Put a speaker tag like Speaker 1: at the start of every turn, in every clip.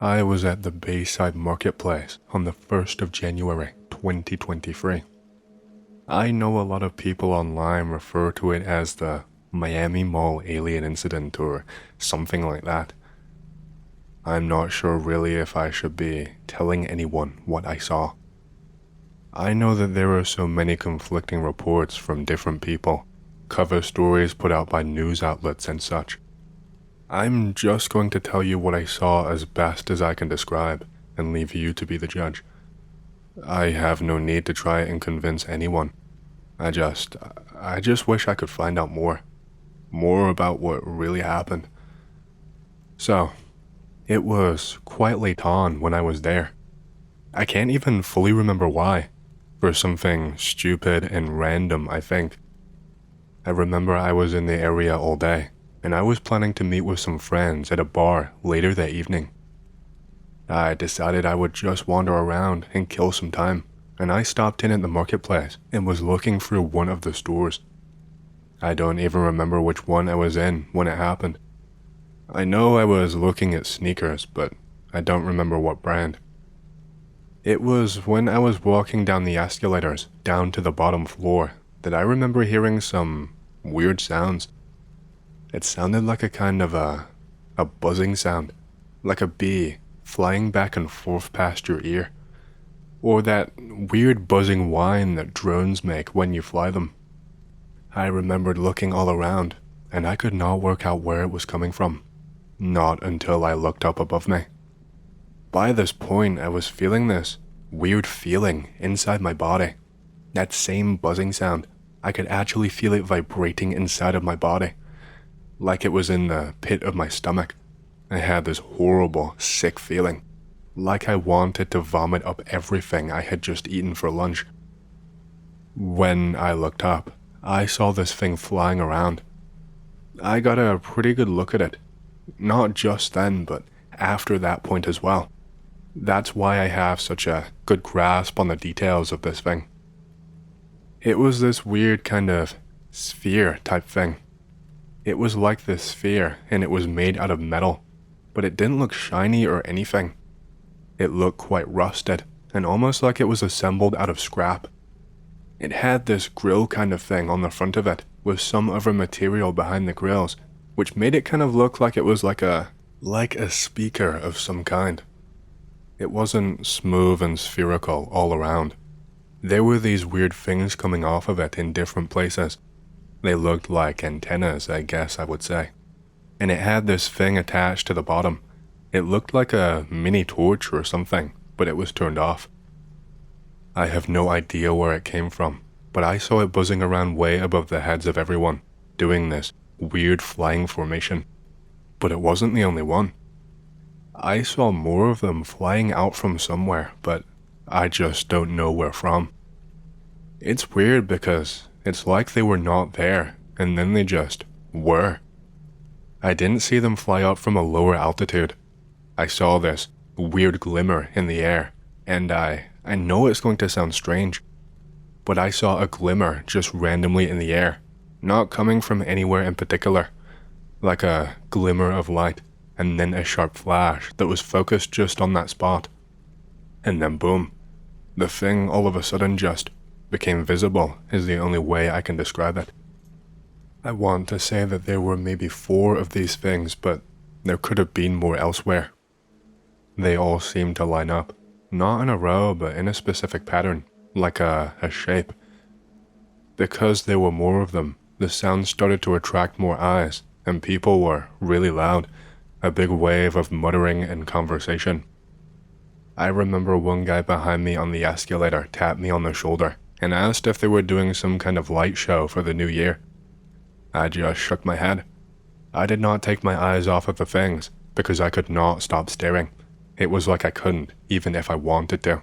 Speaker 1: I was at the Bayside Marketplace on the 1st of January 2023. I know a lot of people online refer to it as the Miami Mall alien incident or something like that. I'm not sure really if I should be telling anyone what I saw. I know that there are so many conflicting reports from different people, cover stories put out by news outlets and such. I'm just going to tell you what I saw as best as I can describe and leave you to be the judge. I have no need to try and convince anyone. I just wish I could find out more about what really happened. So, it was quite late on when I was there. I can't even fully remember why. For something stupid and random, I think. I remember I was in the area all day, and I was planning to meet with some friends at a bar later that evening. I decided I would just wander around and kill some time, and I stopped in at the marketplace and was looking through one of the stores. I don't even remember which one I was in when it happened. I know I was looking at sneakers, but I don't remember what brand. It was when I was walking down the escalators down to the bottom floor that I remember hearing some weird sounds. It sounded like a kind of a buzzing sound, like a bee flying back and forth past your ear, or that weird buzzing whine that drones make when you fly them. I remembered looking all around, and I could not work out where it was coming from, not until I looked up above me. By this point, I was feeling this weird feeling inside my body. That same buzzing sound, I could actually feel it vibrating inside of my body, like it was in the pit of my stomach. I had this horrible, sick feeling, like I wanted to vomit up everything I had just eaten for lunch. When I looked up, I saw this thing flying around. I got a pretty good look at it, not just then, but after that point as well. That's why I have such a good grasp on the details of this thing. It was this weird kind of sphere type thing. It was like this sphere, and it was made out of metal, but it didn't look shiny or anything. It looked quite rusted, and almost like it was assembled out of scrap. It had this grill kind of thing on the front of it, with some other material behind the grills, which made it kind of look like it was like a speaker of some kind. It wasn't smooth and spherical all around. There were these weird things coming off of it in different places. They looked like antennas, I guess I would say. And it had this thing attached to the bottom. It looked like a mini torch or something, but it was turned off. I have no idea where it came from, but I saw it buzzing around way above the heads of everyone, doing this weird flying formation. But it wasn't the only one. I saw more of them flying out from somewhere, but I just don't know where from. It's weird because it's like they were not there, and then they just were. I didn't see them fly up from a lower altitude. I saw this weird glimmer in the air, and I know it's going to sound strange, but I saw a glimmer just randomly in the air, not coming from anywhere in particular, like a glimmer of light, and then a sharp flash that was focused just on that spot. And then boom, the thing all of a sudden just became visible is the only way I can describe it. I want to say that there were maybe 4 of these things, but there could have been more elsewhere. They all seemed to line up, not in a row, but in a specific pattern, like a shape. Because there were more of them, the sound started to attract more eyes, and people were really loud, a big wave of muttering and conversation. I remember one guy behind me on the escalator tapped me on the shoulder and asked if they were doing some kind of light show for the new year. I just shook my head. I did not take my eyes off of the things because I could not stop staring. It was like I couldn't, even if I wanted to.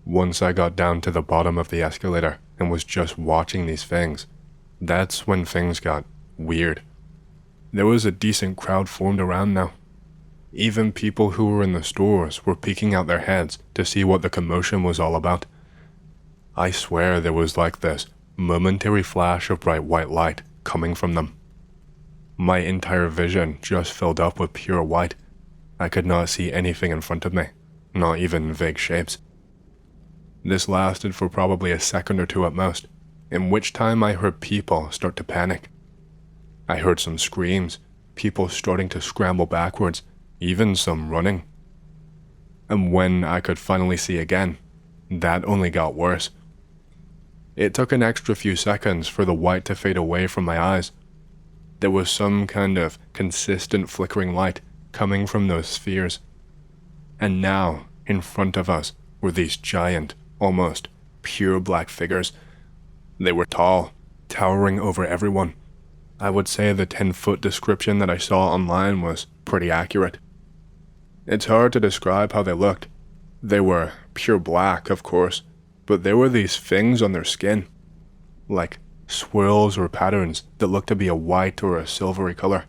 Speaker 1: Once I got down to the bottom of the escalator and was just watching these things, that's when things got weird. There was a decent crowd formed around now. Even people who were in the stores were peeking out their heads to see what the commotion was all about. I swear there was like this momentary flash of bright white light coming from them. My entire vision just filled up with pure white. I could not see anything in front of me, not even vague shapes. This lasted for probably a second or two at most, in which time I heard people start to panic. I heard some screams, people starting to scramble backwards, even some running. And when I could finally see again, that only got worse. It took an extra few seconds for the white to fade away from my eyes. There was some kind of consistent flickering light coming from those spheres. And now, in front of us, were these giant, almost pure black figures. They were tall, towering over everyone. I would say the 10-foot description that I saw online was pretty accurate. It's hard to describe how they looked. They were pure black, of course, but there were these things on their skin, like swirls or patterns that looked to be a white or a silvery color,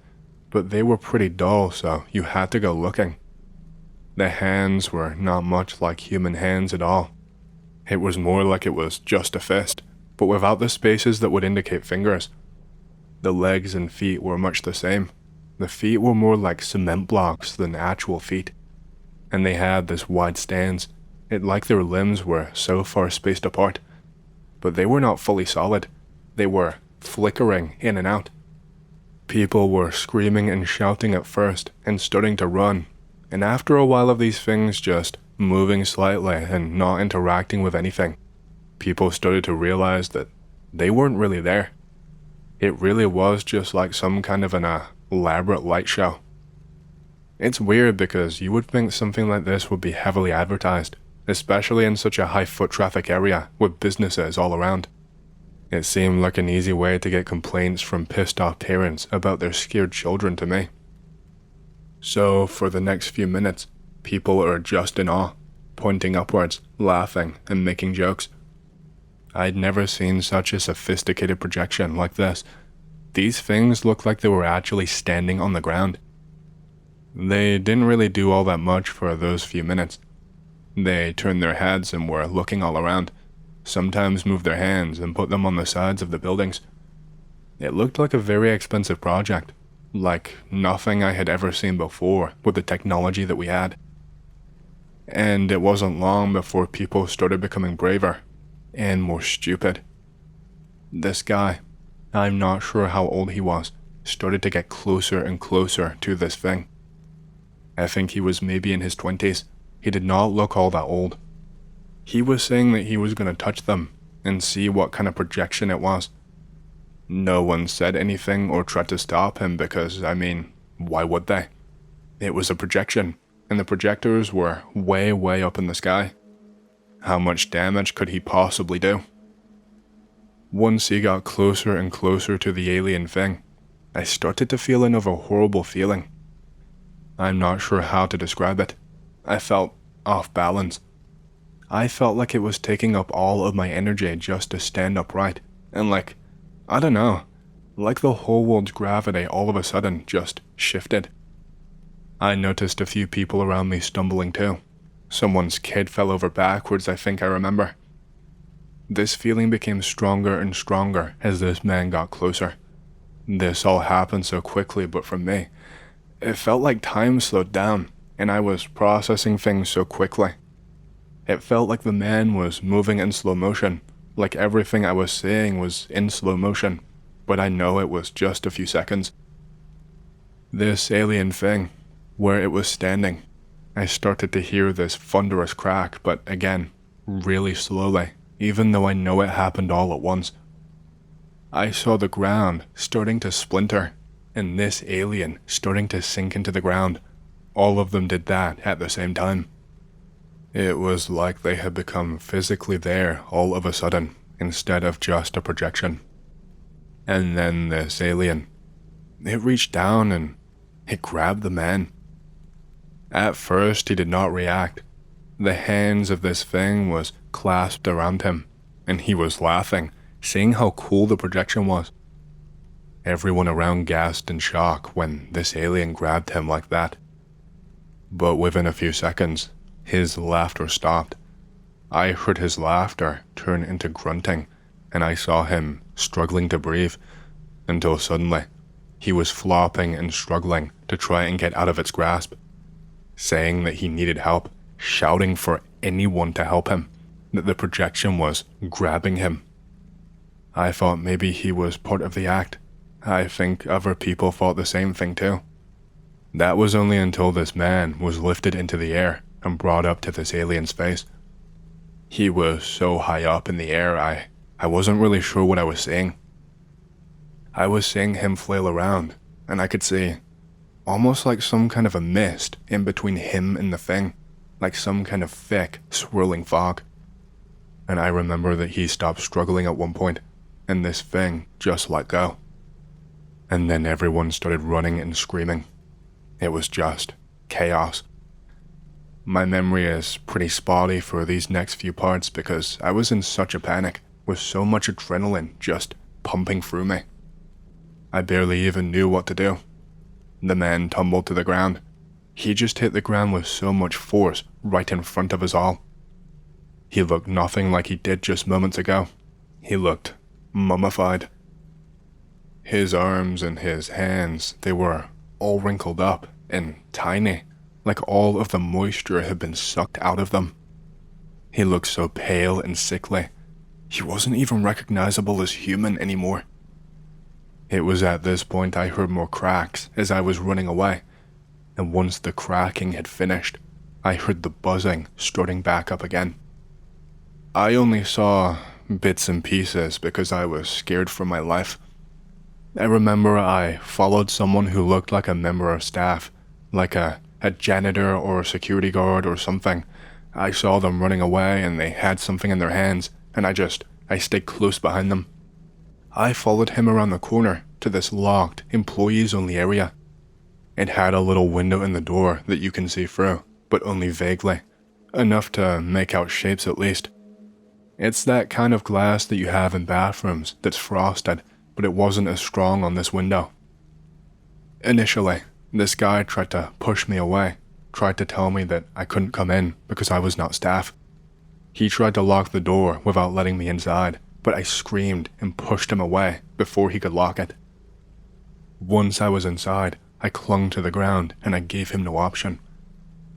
Speaker 1: but they were pretty dull, so you had to go looking. The hands were not much like human hands at all. It was more like it was just a fist, but without the spaces that would indicate fingers. The legs and feet were much the same. The feet were more like cement blocks than actual feet, and they had this wide stance. It like their limbs were so far spaced apart, but they were not fully solid. They were flickering in and out. People were screaming and shouting at first and starting to run, and after a while of these things just moving slightly and not interacting with anything, people started to realize that they weren't really there. It really was just like some kind of an elaborate light show. It's weird because you would think something like this would be heavily advertised, especially in such a high foot traffic area with businesses all around. It seemed like an easy way to get complaints from pissed off parents about their scared children to me. So for the next few minutes, people are just in awe, pointing upwards, laughing, and making jokes. I'd never seen such a sophisticated projection like this. These things looked like they were actually standing on the ground. They didn't really do all that much for those few minutes. They turned their heads and were looking all around, sometimes moved their hands and put them on the sides of the buildings. It looked like a very expensive project, like nothing I had ever seen before with the technology that we had. And it wasn't long before people started becoming braver and more stupid. This guy, I'm not sure how old he was, started to get closer and closer to this thing. I think he was maybe in his 20s. He did not look all that old. He was saying that he was going to touch them and see what kind of projection it was. No one said anything or tried to stop him because, why would they? It was a projection, and the projectors were way, way up in the sky. How much damage could he possibly do? Once he got closer and closer to the alien thing, I started to feel another horrible feeling. I'm not sure how to describe it. I felt off balance. I felt like it was taking up all of my energy just to stand upright, and like the whole world's gravity all of a sudden just shifted. I noticed a few people around me stumbling too. Someone's kid fell over backwards, I think I remember. This feeling became stronger and stronger as this man got closer. This all happened so quickly, but for me, it felt like time slowed down, and I was processing things so quickly. It felt like the man was moving in slow motion, like everything I was saying was in slow motion, but I know it was just a few seconds. This alien thing, where it was standing, I started to hear this thunderous crack, but again, really slowly, even though I know it happened all at once. I saw the ground starting to splinter, and this alien starting to sink into the ground. All of them did that at the same time. It was like they had become physically there all of a sudden, instead of just a projection. And then this alien, it reached down and it grabbed the man. At first he did not react. The hands of this thing was clasped around him, and he was laughing, seeing how cool the projection was. Everyone around gasped in shock when this alien grabbed him like that. But within a few seconds, his laughter stopped. I heard his laughter turn into grunting, and I saw him struggling to breathe, until suddenly, he was flopping and struggling to try and get out of its grasp. saying that he needed help, shouting for anyone to help him, that the projection was grabbing him. I thought maybe he was part of the act. I think other people thought the same thing too. That was only until this man was lifted into the air and brought up to this alien's face. He was so high up in the air, I wasn't really sure what I was seeing. I was seeing him flail around, and I could see almost like some kind of a mist in between him and the thing, like some kind of thick, swirling fog. And I remember that he stopped struggling at one point, and this thing just let go. And then everyone started running and screaming. It was just chaos. My memory is pretty spotty for these next few parts because I was in such a panic with so much adrenaline just pumping through me. I barely even knew what to do. The man tumbled to the ground. He just hit the ground with so much force right in front of us all. He looked nothing like he did just moments ago. He looked mummified. His arms and his hands, they were all wrinkled up and tiny, like all of the moisture had been sucked out of them. He looked so pale and sickly. He wasn't even recognizable as human anymore. It was at this point I heard more cracks as I was running away, and once the cracking had finished, I heard the buzzing starting back up again. I only saw bits and pieces because I was scared for my life. I remember I followed someone who looked like a member of staff, like a janitor or a security guard or something. I saw them running away and they had something in their hands, and I stayed close behind them. I followed him around the corner to this locked, employees-only area. It had a little window in the door that you can see through, but only vaguely, enough to make out shapes at least. It's that kind of glass that you have in bathrooms that's frosted, but it wasn't as strong on this window. Initially, this guy tried to push me away, tried to tell me that I couldn't come in because I was not staff. He tried to lock the door without letting me inside, but I screamed and pushed him away before he could lock it. Once I was inside, I clung to the ground and I gave him no option.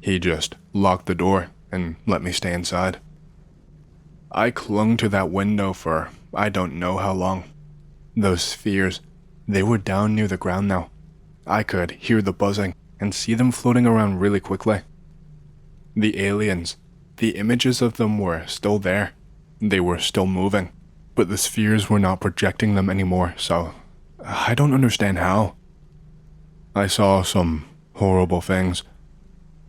Speaker 1: He just locked the door and let me stay inside. I clung to that window for I don't know how long. Those spheres, they were down near the ground now. I could hear the buzzing and see them floating around really quickly. The aliens, the images of them were still there. They were still moving, but the spheres were not projecting them anymore, so I don't understand how. I saw some horrible things.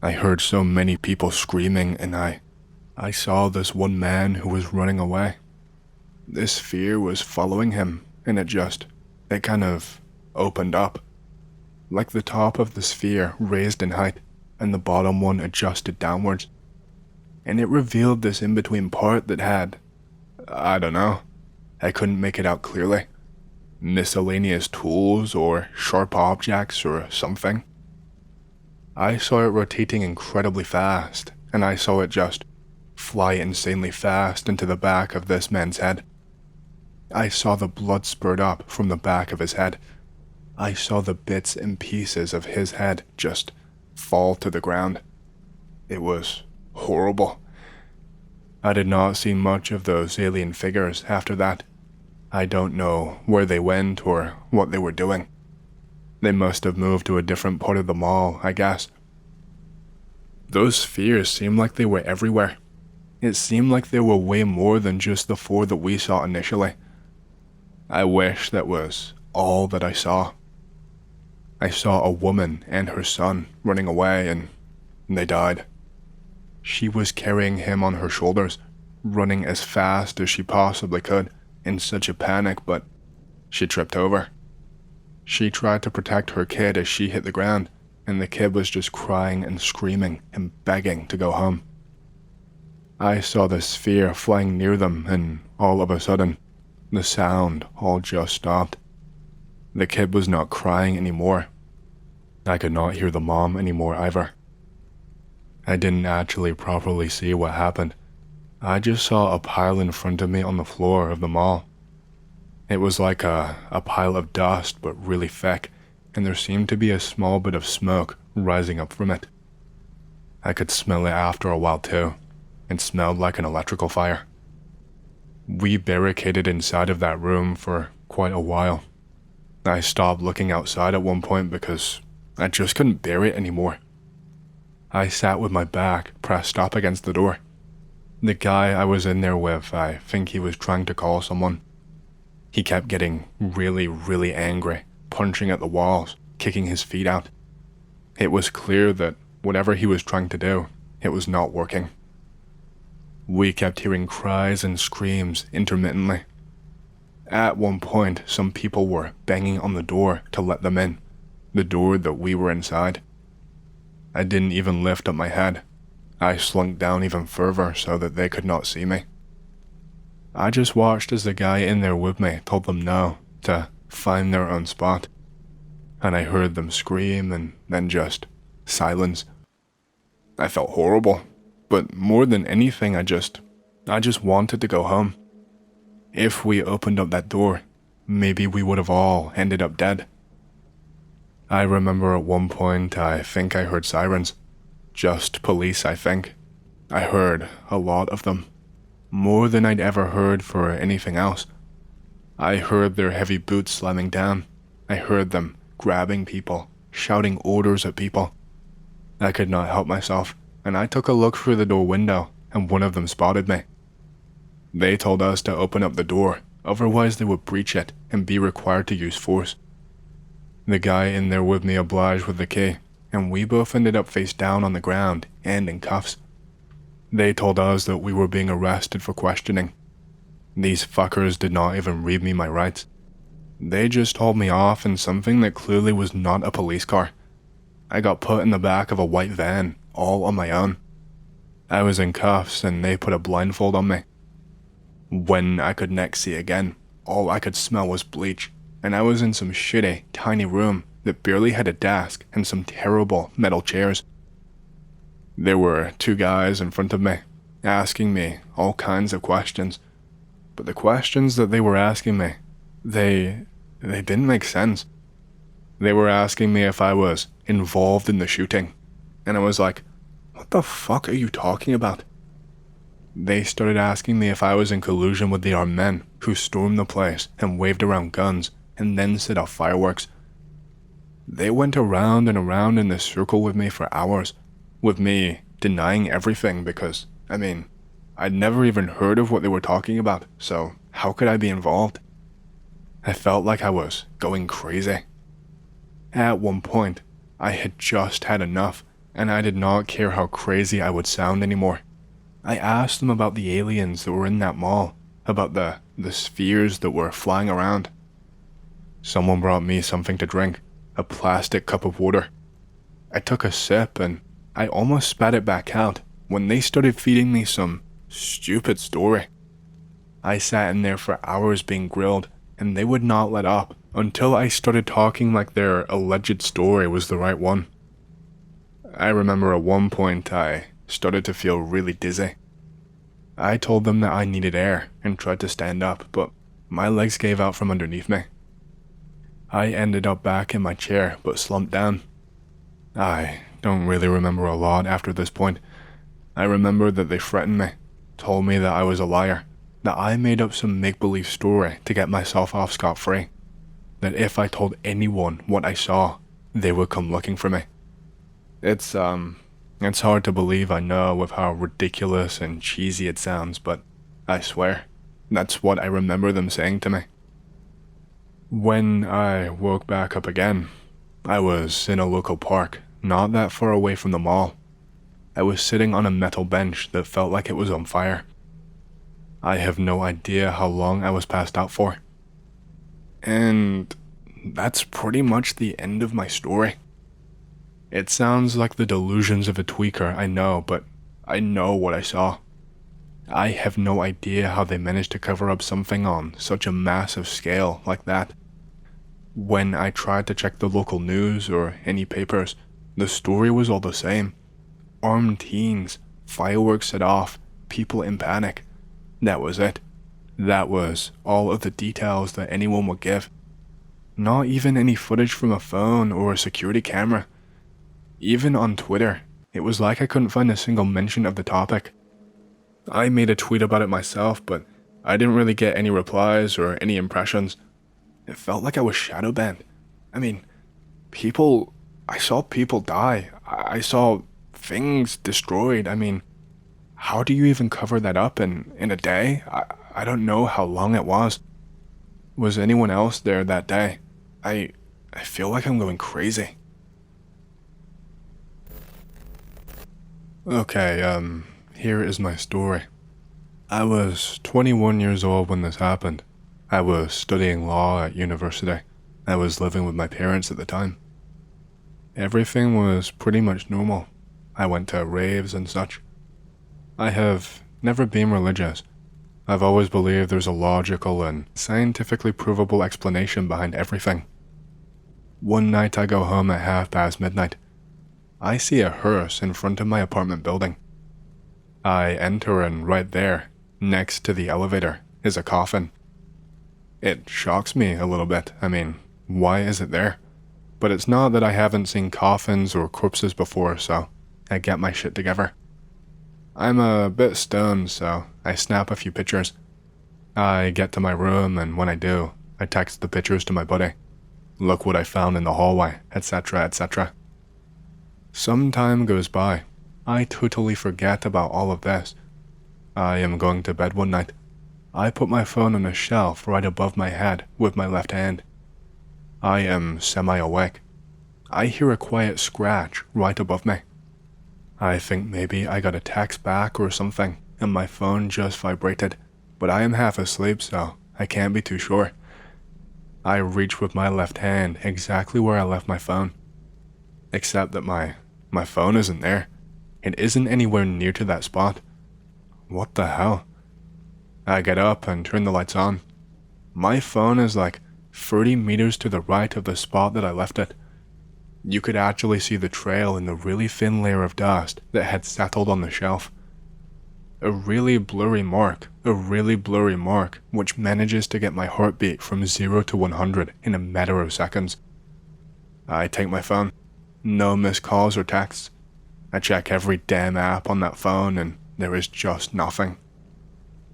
Speaker 1: I heard so many people screaming, and I saw this one man who was running away. This sphere was following him, and it kind of opened up. Like the top of the sphere raised in height, and the bottom one adjusted downwards. And it revealed this in-between part that had, I don't know, I couldn't make it out clearly. Miscellaneous tools or sharp objects or something. I saw it rotating incredibly fast, and I saw it just fly insanely fast into the back of this man's head. I saw the blood spurt up from the back of his head. I saw the bits and pieces of his head just fall to the ground. It was horrible. I did not see much of those alien figures after that. I don't know where they went or what they were doing. They must have moved to a different part of the mall, I guess. Those spheres seemed like they were everywhere. It seemed like there were way more than just the 4 that we saw initially. I wish that was all that I saw. I saw a woman and her son running away and they died. She was carrying him on her shoulders, running as fast as she possibly could in such a panic, but she tripped over. She tried to protect her kid as she hit the ground, and the kid was just crying and screaming and begging to go home. I saw the sphere flying near them, and all of a sudden, the sound all just stopped. The kid was not crying anymore. I could not hear the mom anymore either. I didn't actually properly see what happened. I just saw a pile in front of me on the floor of the mall. It was like a pile of dust, but really thick, and there seemed to be a small bit of smoke rising up from it. I could smell it after a while too. It smelled like an electrical fire. We barricaded inside of that room for quite a while. I stopped looking outside at one point because I just couldn't bear it anymore. I sat with my back pressed up against the door. The guy I was in there with, I think he was trying to call someone. He kept getting really angry, punching at the walls, kicking his feet out. It was clear that whatever he was trying to do, it was not working. We kept hearing cries and screams intermittently. At one point, some people were banging on the door to let them in, the door that we were inside. I didn't even lift up my head. I slunk down even further so that they could not see me. I just watched as the guy in there with me told them no, to find their own spot. And I heard them scream and then just silence. I felt horrible, but more than anything I just wanted to go home. If we opened up that door, maybe we would have all ended up dead. I remember at one point I think I heard sirens. Just police, I think. I heard a lot of them. More than I'd ever heard for anything else. I heard their heavy boots slamming down. I heard them grabbing people, shouting orders at people. I could not help myself, and I took a look through the door window, and one of them spotted me. They told us to open up the door, otherwise they would breach it and be required to use force. The guy in there with me obliged with the key, and we both ended up face down on the ground and in cuffs. They told us that we were being arrested for questioning. These fuckers did not even read me my rights. They just hauled me off in something that clearly was not a police car. I got put in the back of a white van, all on my own. I was in cuffs and they put a blindfold on me. When I could next see again, all I could smell was bleach, and I was in some shitty, tiny room that barely had a desk and some terrible metal chairs. There were two guys in front of me, asking me all kinds of questions. But the questions that they were asking me, they didn't make sense. They were asking me if I was involved in the shooting, and I was like, what the fuck are you talking about? They started asking me if I was in collusion with the armed men who stormed the place and waved around guns and then set off fireworks. They went around and around in this circle with me for hours, with me denying everything because, I'd never even heard of what they were talking about, so how could I be involved? I felt like I was going crazy. At one point, I had just had enough, and I did not care how crazy I would sound anymore. I asked them about the aliens that were in that mall, about the spheres that were flying around. Someone brought me something to drink, a plastic cup of water. I took a sip and I almost spat it back out when they started feeding me some stupid story. I sat in there for hours being grilled, and they would not let up until I started talking like their alleged story was the right one. I remember at one point I started to feel really dizzy. I told them that I needed air and tried to stand up, but my legs gave out from underneath me. I ended up back in my chair but slumped down. I don't really remember a lot after this point. I remember that they threatened me, told me that I was a liar, that I made up some make-believe story to get myself off scot-free, that if I told anyone what I saw, they would come looking for me. It's hard to believe, I know, with how ridiculous and cheesy it sounds, but I swear, that's what I remember them saying to me. When I woke back up again, I was in a local park, not that far away from the mall. I was sitting on a metal bench that felt like it was on fire. I have no idea how long I was passed out for. And that's pretty much the end of my story. It sounds like the delusions of a tweaker, I know, but I know what I saw. I have no idea how they managed to cover up something on such a massive scale like that. When I tried to check the local news or any papers, the story was all the same. Armed teens, fireworks set off, people in panic. That was it. That was all of the details that anyone would give. Not even any footage from a phone or a security camera. Even on Twitter, It was like I couldn't find a single mention of the topic. I made a tweet about it myself, but I didn't really get any replies or any impressions. It felt like I was shadow banned. I mean, I saw people die. I saw things destroyed. I mean, how do you even cover that up in a day? I don't know how long it was. Was anyone else there that day? I feel like I'm going crazy. Okay, here is my story. I was 21 years old when this happened. I was studying law at university. I was living with my parents at the time. Everything was pretty much normal. I went to raves and such. I have never been religious. I've always believed there's a logical and scientifically provable explanation behind everything. One night I go home at midnight. I see a hearse in front of my apartment building. I enter and right there, next to the elevator, is a coffin. It shocks me a little bit. I mean, why is it there? But it's not that I haven't seen coffins or corpses before, so I get my shit together. I'm a bit stoned, so I snap a few pictures. I get to my room, and when I do, I text the pictures to my buddy. Look what I found in the hallway, etc., etc. Some time goes by. I totally forget about all of this. I am going to bed one night. I put my phone on a shelf right above my head with my left hand. I am semi-awake. I hear a quiet scratch right above me. I think maybe I got a text back or something, and my phone just vibrated, but I am half asleep, so I can't be too sure. I reach with my left hand exactly where I left my phone. Except that my phone isn't there. It isn't anywhere near to that spot. What the hell? I get up and turn the lights on. My phone is like 30 meters to the right of the spot that I left it. You could actually see the trail in the really thin layer of dust that had settled on the shelf. A really blurry mark which manages to get my heartbeat from 0 to 100 in a matter of seconds. I take my phone. No missed calls or texts. I check every damn app on that phone and there is just nothing.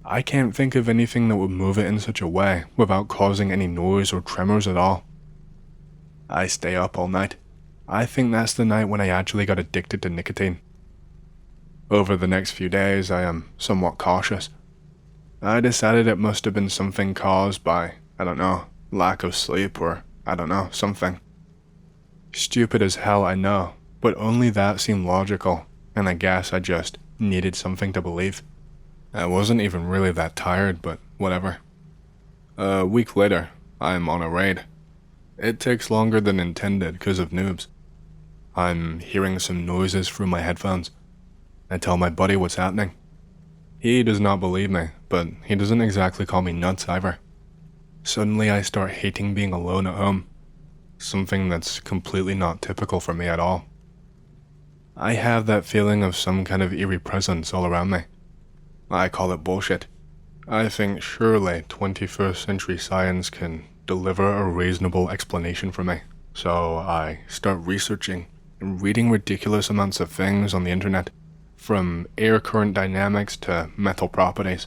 Speaker 1: I can't think of anything that would move it in such a way without causing any noise or tremors at all. I stay up all night. I think that's the night when I actually got addicted to nicotine. Over the next few days, I am somewhat cautious. I decided it must have been something caused by, lack of sleep or, something. Stupid as hell, I know, but only that seemed logical, and I guess I just needed something to believe. I wasn't even really that tired, but whatever. A week later, I'm on a raid. It takes longer than intended because of noobs. I'm hearing some noises through my headphones. I tell my buddy what's happening. He does not believe me, but he doesn't exactly call me nuts either. Suddenly I start hating being alone at home, something that's completely not typical for me at all. I have that feeling of some kind of eerie presence all around me. I call it bullshit. I think surely 21st century science can deliver a reasonable explanation for me. So I start researching and reading ridiculous amounts of things on the internet, from air current dynamics to metal properties.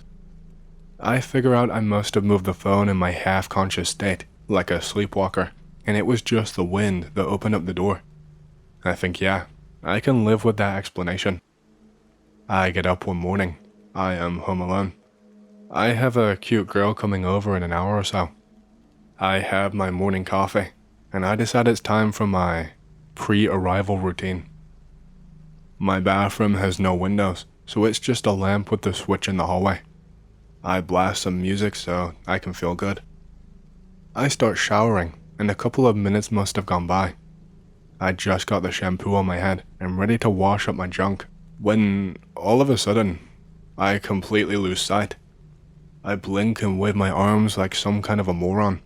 Speaker 1: I figure out I must have moved the phone in my half-conscious state, like a sleepwalker, and it was just the wind that opened up the door. I think, yeah, I can live with that explanation. I get up one morning. I am home alone. I have a cute girl coming over in an hour or so. I have my morning coffee, and I decide it's time for my pre-arrival routine. My bathroom has no windows, so it's just a lamp with the switch in the hallway. I blast some music so I can feel good. I start showering, and a couple of minutes must have gone by. I just got the shampoo on my head and ready to wash up my junk, when all of a sudden, I completely lose sight. I blink and wave my arms like some kind of a moron.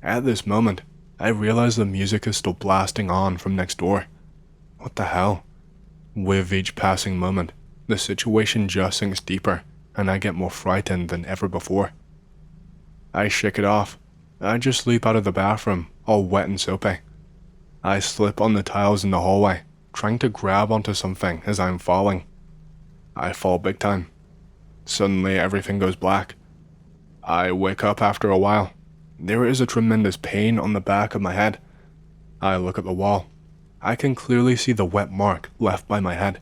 Speaker 1: At this moment, I realize the music is still blasting on from next door. What the hell? With each passing moment, the situation just sinks deeper, and I get more frightened than ever before. I shake it off. I just leap out of the bathroom, all wet and soapy. I slip on the tiles in the hallway, trying to grab onto something as I'm falling. I fall big time. Suddenly everything goes black. I wake up after a while. There is a tremendous pain on the back of my head. I look at the wall. I can clearly see the wet mark left by my head.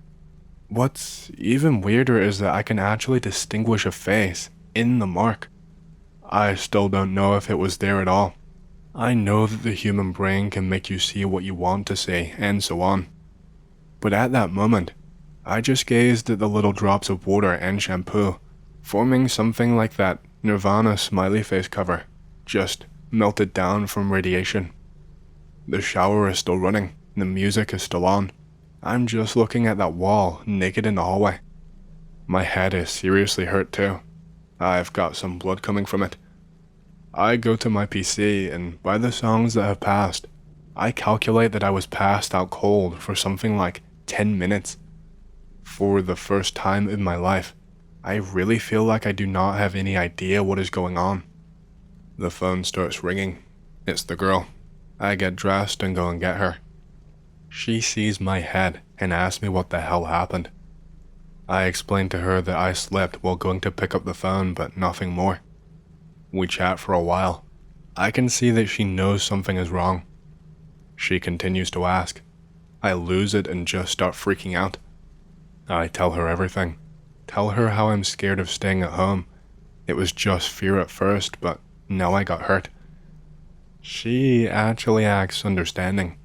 Speaker 1: What's even weirder is that I can actually distinguish a face in the mark. I still don't know if it was there at all. I know that the human brain can make you see what you want to see and so on. But at that moment, I just gazed at the little drops of water and shampoo, forming something like that Nirvana smiley face cover, just melted down from radiation. The shower is still running, the music is still on. I'm just looking at that wall, naked in the hallway. My head is seriously hurt too. I've got some blood coming from it. I go to my PC, and by the songs that have passed, I calculate that I was passed out cold for something like 10 minutes. For the first time in my life, I really feel like I do not have any idea what is going on. The phone starts ringing. It's the girl. I get dressed and go and get her. She sees my head and asks me what the hell happened. I explain to her that I slipped while going to pick up the phone, but nothing more. We chat for a while. I can see that she knows something is wrong. She continues to ask. I lose it and just start freaking out. I tell her everything. Tell her how I'm scared of staying at home. It was just fear at first, but now I got hurt. She actually acts understanding.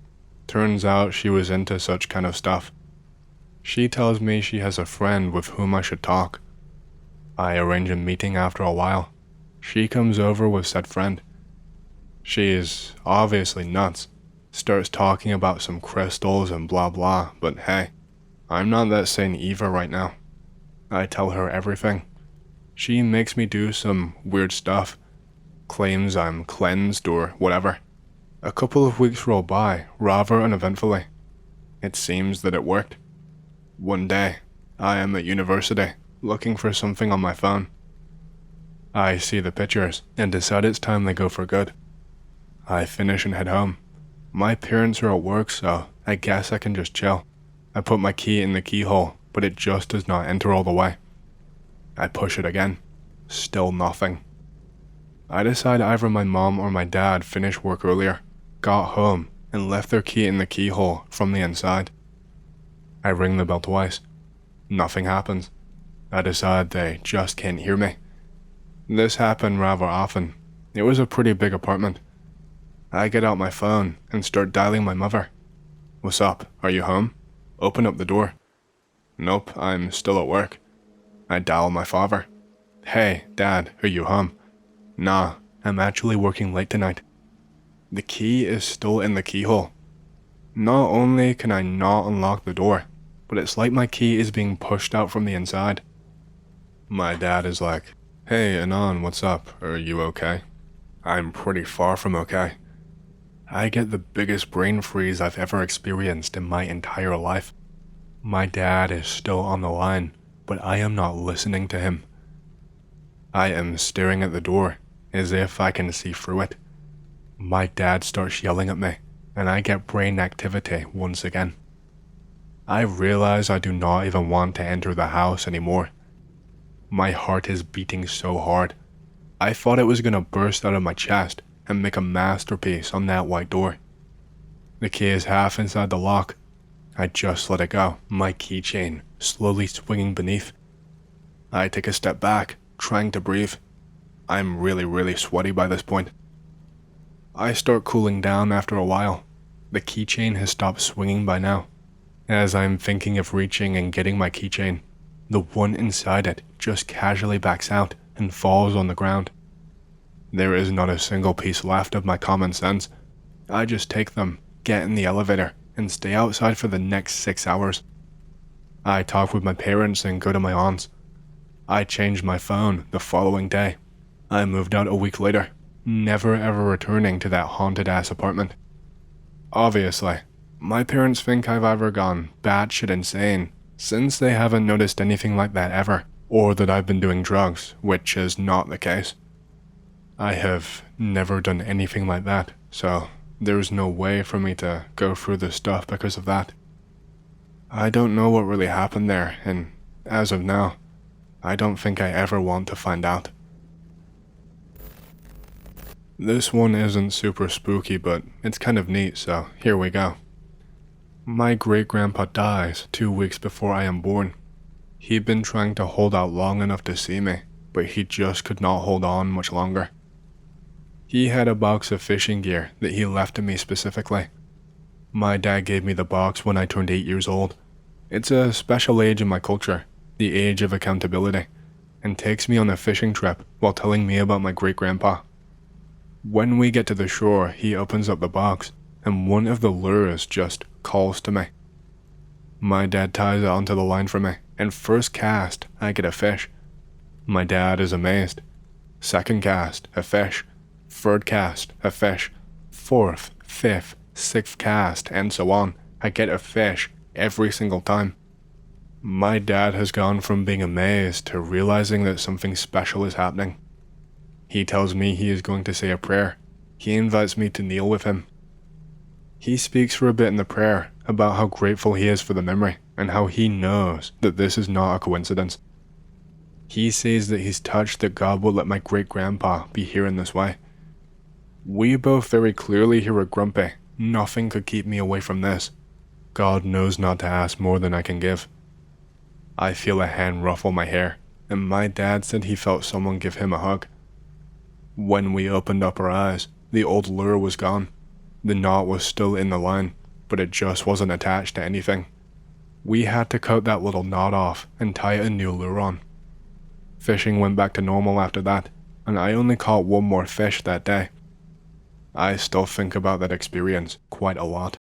Speaker 1: Turns out she was into such kind of stuff. She tells me she has a friend with whom I should talk. I arrange a meeting after a while. She comes over with said friend. She is obviously nuts. Starts talking about some crystals and blah blah, but hey, I'm not that sane either right now. I tell her everything. She makes me do some weird stuff. Claims I'm cleansed or whatever. A couple of weeks roll by, rather uneventfully. It seems that it worked. One day, I am at university, looking for something on my phone. I see the pictures, and decide it's time they go for good. I finish and head home. My parents are at work, so I guess I can just chill. I put my key in the keyhole, but it just does not enter all the way. I push it again. Still nothing. I decide either my mom or my dad finished work earlier, got home, and left their key in the keyhole from the inside. I ring the bell twice. Nothing happens. I decide they just can't hear me. This happened rather often. It was a pretty big apartment. I get out my phone and start dialing my mother. What's up? Are you home? Open up the door. Nope, I'm still at work. I dial my father. Hey, Dad, are you home? Nah, I'm actually working late tonight. The key is still in the keyhole. Not only can I not unlock the door, but it's like my key is being pushed out from the inside. My dad is like, hey, Anon, what's up? Are you okay? I'm pretty far from okay. I get the biggest brain freeze I've ever experienced in my entire life. My dad is still on the line, but I am not listening to him. I am staring at the door, as if I can see through it. My dad starts yelling at me, and I get brain activity once again. I realize I do not even want to enter the house anymore. My heart is beating so hard. I thought it was gonna burst out of my chest and make a masterpiece on that white door. The key is half inside the lock. I just let it go, my keychain slowly swinging beneath. I take a step back, trying to breathe. I'm really sweaty by this point. I start cooling down after a while. The keychain has stopped swinging by now. As I'm thinking of reaching and getting my keychain, the one inside it just casually backs out and falls on the ground. There is not a single piece left of my common sense. I just take them, get in the elevator, and stay outside for the next 6 hours. I talk with my parents and go to my aunt's. I changed my phone the following day. I moved out a week later, never ever returning to that haunted ass apartment. Obviously, my parents think I've either gone batshit insane, since they haven't noticed anything like that ever, or that I've been doing drugs, which is not the case. I have never done anything like that, so there's no way for me to go through this stuff because of that. I don't know what really happened there, and as of now, I don't think I ever want to find out. This one isn't super spooky, but it's kind of neat, so here we go. My great-grandpa dies 2 weeks before I am born. He'd been trying to hold out long enough to see me, but he just could not hold on much longer. He had a box of fishing gear that he left to me specifically. My dad gave me the box when I turned 8 years old. It's a special age in my culture, the age of accountability, and takes me on a fishing trip while telling me about my great-grandpa. When we get to the shore, he opens up the box, and one of the lures just calls to me. My dad ties it onto the line for me, and first cast, I get a fish. My dad is amazed. Second cast, a fish. Third cast, a fish. Fourth, fifth, sixth cast, and so on. I get a fish every single time. My dad has gone from being amazed to realizing that something special is happening. He tells me he is going to say a prayer. He invites me to kneel with him. He speaks for a bit in the prayer about how grateful he is for the memory and how he knows that this is not a coincidence. He says that he's touched that God would let my great-grandpa be here in this way. We both very clearly hear a grumpy, "Nothing could keep me away from this. God knows not to ask more than I can give." I feel a hand ruffle my hair, and my dad said he felt someone give him a hug. When we opened up our eyes, the old lure was gone. The knot was still in the line, but it just wasn't attached to anything. We had to cut that little knot off and tie a new lure on. Fishing went back to normal after that, and I only caught one more fish that day. I still think about that experience quite a lot.